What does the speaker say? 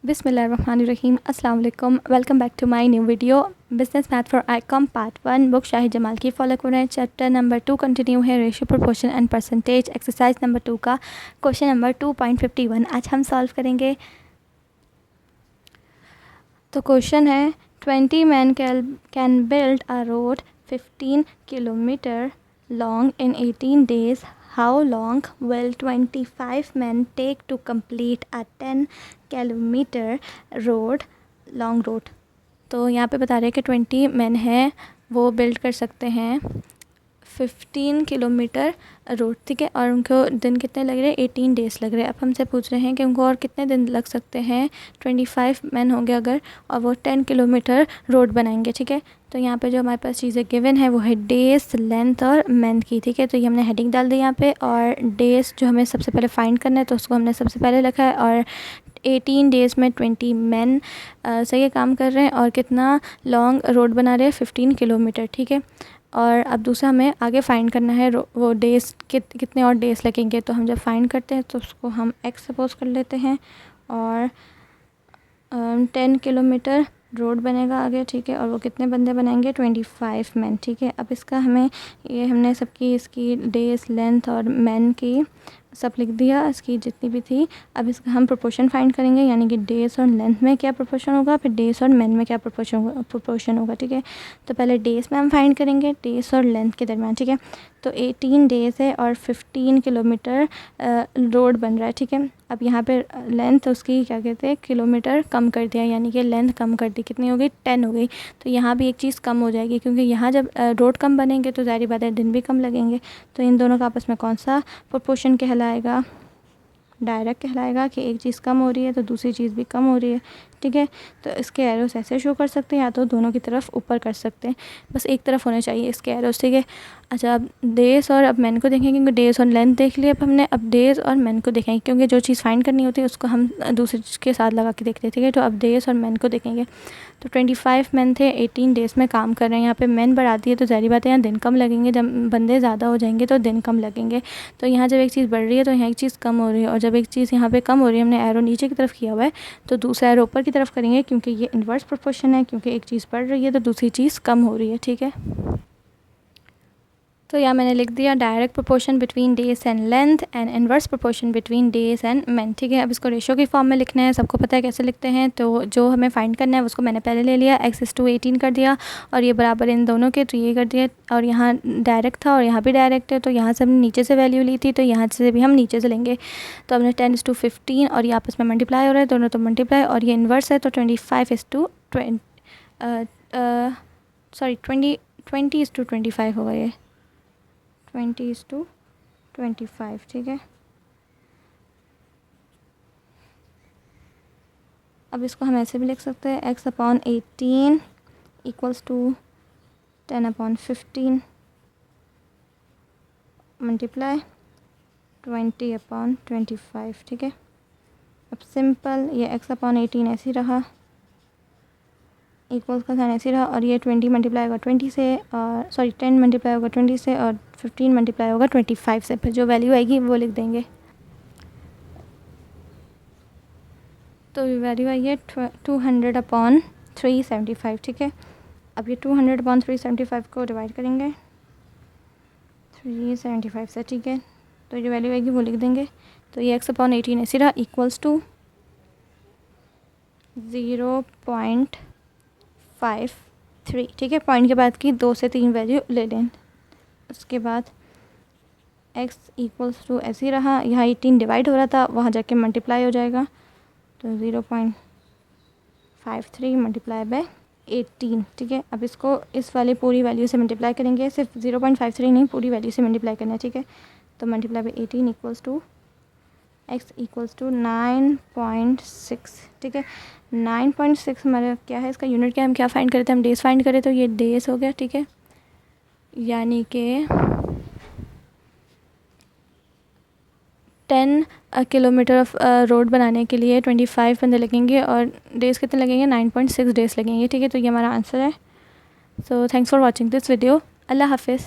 बिस्मिल्लाहिर्रहमानिर्रहीम अस्सलाम वालेकुम। Welcome back to my new video business math for ICom part 1 book Shahid Jamal की फॉलो करें। चैप्टर नंबर 2 कंटिन्यू है, ratio proportion and percentage. Exercise number 2 का question number 2.51 आज हम सॉल्व करेंगे। तो क्वेश्चन है 20 men can build a road 15 kilometer long in 18 days. How long will 25 men take to complete a 10 kilometer road long road? तो यहाँ पे बता रहे हैं कि 20 मैन हैं, वो बिल्ड कर सकते हैं 15 किलोमीटर रोड, ठीक है, और उनको दिन कितने लग रहे हैं? 18 डेज़ लग रहे हैं। अब हमसे पूछ रहे हैं कि उनको और कितने दिन लग सकते हैं। 25 मैन होंगे अगर, और वो 10 किलोमीटर रोड बनाएंगे, ठीक है। तो यहाँ पे जो हमारे पास चीज़ें गिवन है वो है डेज़, लेंथ और मंथ की, ठीक है। तो ये हमने हेडिंग डाल दी यहाँ पे, और डेज़ जो हमें सबसे पहले फाइंड करना है तो उसको हमने सबसे पहले लिखा है, और 18 डेज़ में 20 मैन सही काम कर रहे हैं, और कितना लॉन्ग रोड बना रहे हैं? 15 किलोमीटर, ठीक है। और अब दूसरा हमें आगे फ़ाइंड करना है वो डेज़ कितने और डेज़ लगेंगे। तो हम जब फाइंड करते हैं तो उसको हम एक्स सपोज कर लेते हैं, और 10 किलोमीटर रोड बनेगा आगे, ठीक है। और वो कितने बंदे बनाएंगे? 25 मैन, ठीक है। अब इसका हमें ये हमने सबकी इसकी डेज़, लेंथ और मैन की सब लिख दिया, इसकी जितनी भी थी। अब इसका हम प्रोपोर्शन फाइंड करेंगे, यानी कि डेज़ और लेंथ में क्या प्रोपोर्शन होगा, फिर डेज़ और मैन में क्या प्रोपोर्शन होगा, ठीक है। तो पहले डेज़ में हम फाइंड करेंगे, डेज़ और लेंथ के दरम्यान, ठीक है। तो 18 डेज़ है और 15 किलोमीटर रोड बन रहा है, ठीक है। अब यहाँ पे लेंथ उसकी क्या कहते हैं, किलोमीटर कम कर दिया, यानी कि लेंथ कम कर दी, कितनी हो गई? 10 हो गई। तो यहाँ भी एक चीज़ कम हो जाएगी, क्योंकि यहाँ जब रोड कम बनेंगे तो ज़ाहिर बात है दिन भी कम लगेंगे। तो इन दोनों का आपस में कौन सा प्रोपोर्शन कहलाएगा? डायरेक्ट कहलाएगा कि एक चीज़ कम हो रही है तो दूसरी चीज़ भी कम हो रही है, ठीक है। तो इसके एरोस ऐसे शो कर सकते हैं, या तो दोनों की तरफ ऊपर कर सकते हैं, बस एक तरफ होने चाहिए इसके एरोस, ठीक है। अच्छा, अब डेज़ और अब मैन को देखेंगे, क्योंकि डेज़ और लेंथ देख लिया अब हमने। अब डेज़ और मैन को देखेंगे, क्योंकि जो चीज़ फाइंड करनी होती है उसको हम दूसरी चीज़ के साथ लगा के देखते हैं, ठीक है। तो अब डेज़ और मैन को देखेंगे। तो 25 मैन थे, 18 डेज़ में काम कर रहे हैं। यहाँ पे मैन बढ़ाती है तो ज़ाहिर बात है यहाँ दिन कम लगेंगे, जब बंदे ज़्यादा हो जाएंगे तो दिन कम लगेंगे। तो यहाँ जब एक चीज़ बढ़ रही है तो यहाँ एक चीज़ कम हो रही है, और जब एक चीज़ यहाँ पे कम हो रही है, हमने एरो नीचे की तरफ किया हुआ है, तो दूसरा एरो ऊपर की तरफ करेंगे, क्योंकि ये इन्वर्स प्रोपोर्शन है, क्योंकि एक चीज़ बढ़ रही है तो दूसरी चीज़ कम हो रही है, ठीक है। तो यहाँ मैंने लिख दिया direct proportion between days and length and inverse proportion between days and man, ठीक है। अब इसको रेशो की फॉर्म में लिखना है, सबको पता है कैसे लिखते हैं। तो जो हमें फाइंड करना है उसको मैंने पहले ले लिया, x/18 कर दिया, और ये बराबर इन दोनों के, तो ये कर दिया। और यहाँ डायरेक्ट था और यहाँ भी डायरेक्ट है, तो यहाँ से हमने नीचे से वैल्यू ली थी, तो यहाँ से भी हम नीचे से लेंगे। तो हमने 10/15, और ये आपस में मल्टीप्लाई हो रहा है, दोनों तो मल्टीप्लाई, और ये इन्वर्स है तो 20/25 होगा, ये 20/25, ठीक है। अब इसको हम ऐसे भी लिख सकते हैं, x/18 इक्वल्स टू 10/15 मल्टीप्लाई 20/25, ठीक है। अब सिंपल ये x/18 ऐसे ही रहा, इक्वल्स का साइन ऐसे ही रहा, और ये 20 मल्टीप्लाई होगा 20 से, और 10 मल्टीप्लाई होगा 20 से, और 15 मल्टीप्लाई होगा 25 से। फिर जो वैल्यू आएगी वो लिख देंगे। तो वैल्यू आई है 200/375, ठीक है। अब ये 200/375 को डिवाइड करेंगे 375 से, ठीक है। तो जो वैल्यू आएगी वो लिख देंगे। तो ये x/18 ऐसे रहा, इक्वल्स टू 0.53, ठीक है। पॉइंट के बाद की 2 से 3 वैल्यू ले लें। उसके बाद x इक्वल्स टू ऐसे ही रहा, यहाँ 18 डिवाइड हो रहा था, वहाँ जाके मल्टीप्लाई हो जाएगा, तो 0.53 मल्टीप्लाई बाय 18, ठीक है। अब इसको इस वाली पूरी वैल्यू से मल्टीप्लाई करेंगे, सिर्फ 0.53 नहीं, पूरी वैल्यू से मल्टीप्लाई करना है, ठीक है। तो multiply by 18 equals to x equals to 9.6, ठीक है। 9.6 हमारा क्या है, इसका यूनिट क्या है, हम क्या फाइंड करे थे? हम डेज़ फाइंड करे, तो ये डेज़ हो गया, ठीक है। यानी कि 10 किलोमीटर ऑफ रोड बनाने के लिए 25 बंदे लगेंगे, और डेज़ कितने लगेंगे? 9.6 डेज़ लगेंगे, ठीक है। तो ये हमारा आंसर है। So thanks for watching this video. अल्लाह हाफिज़।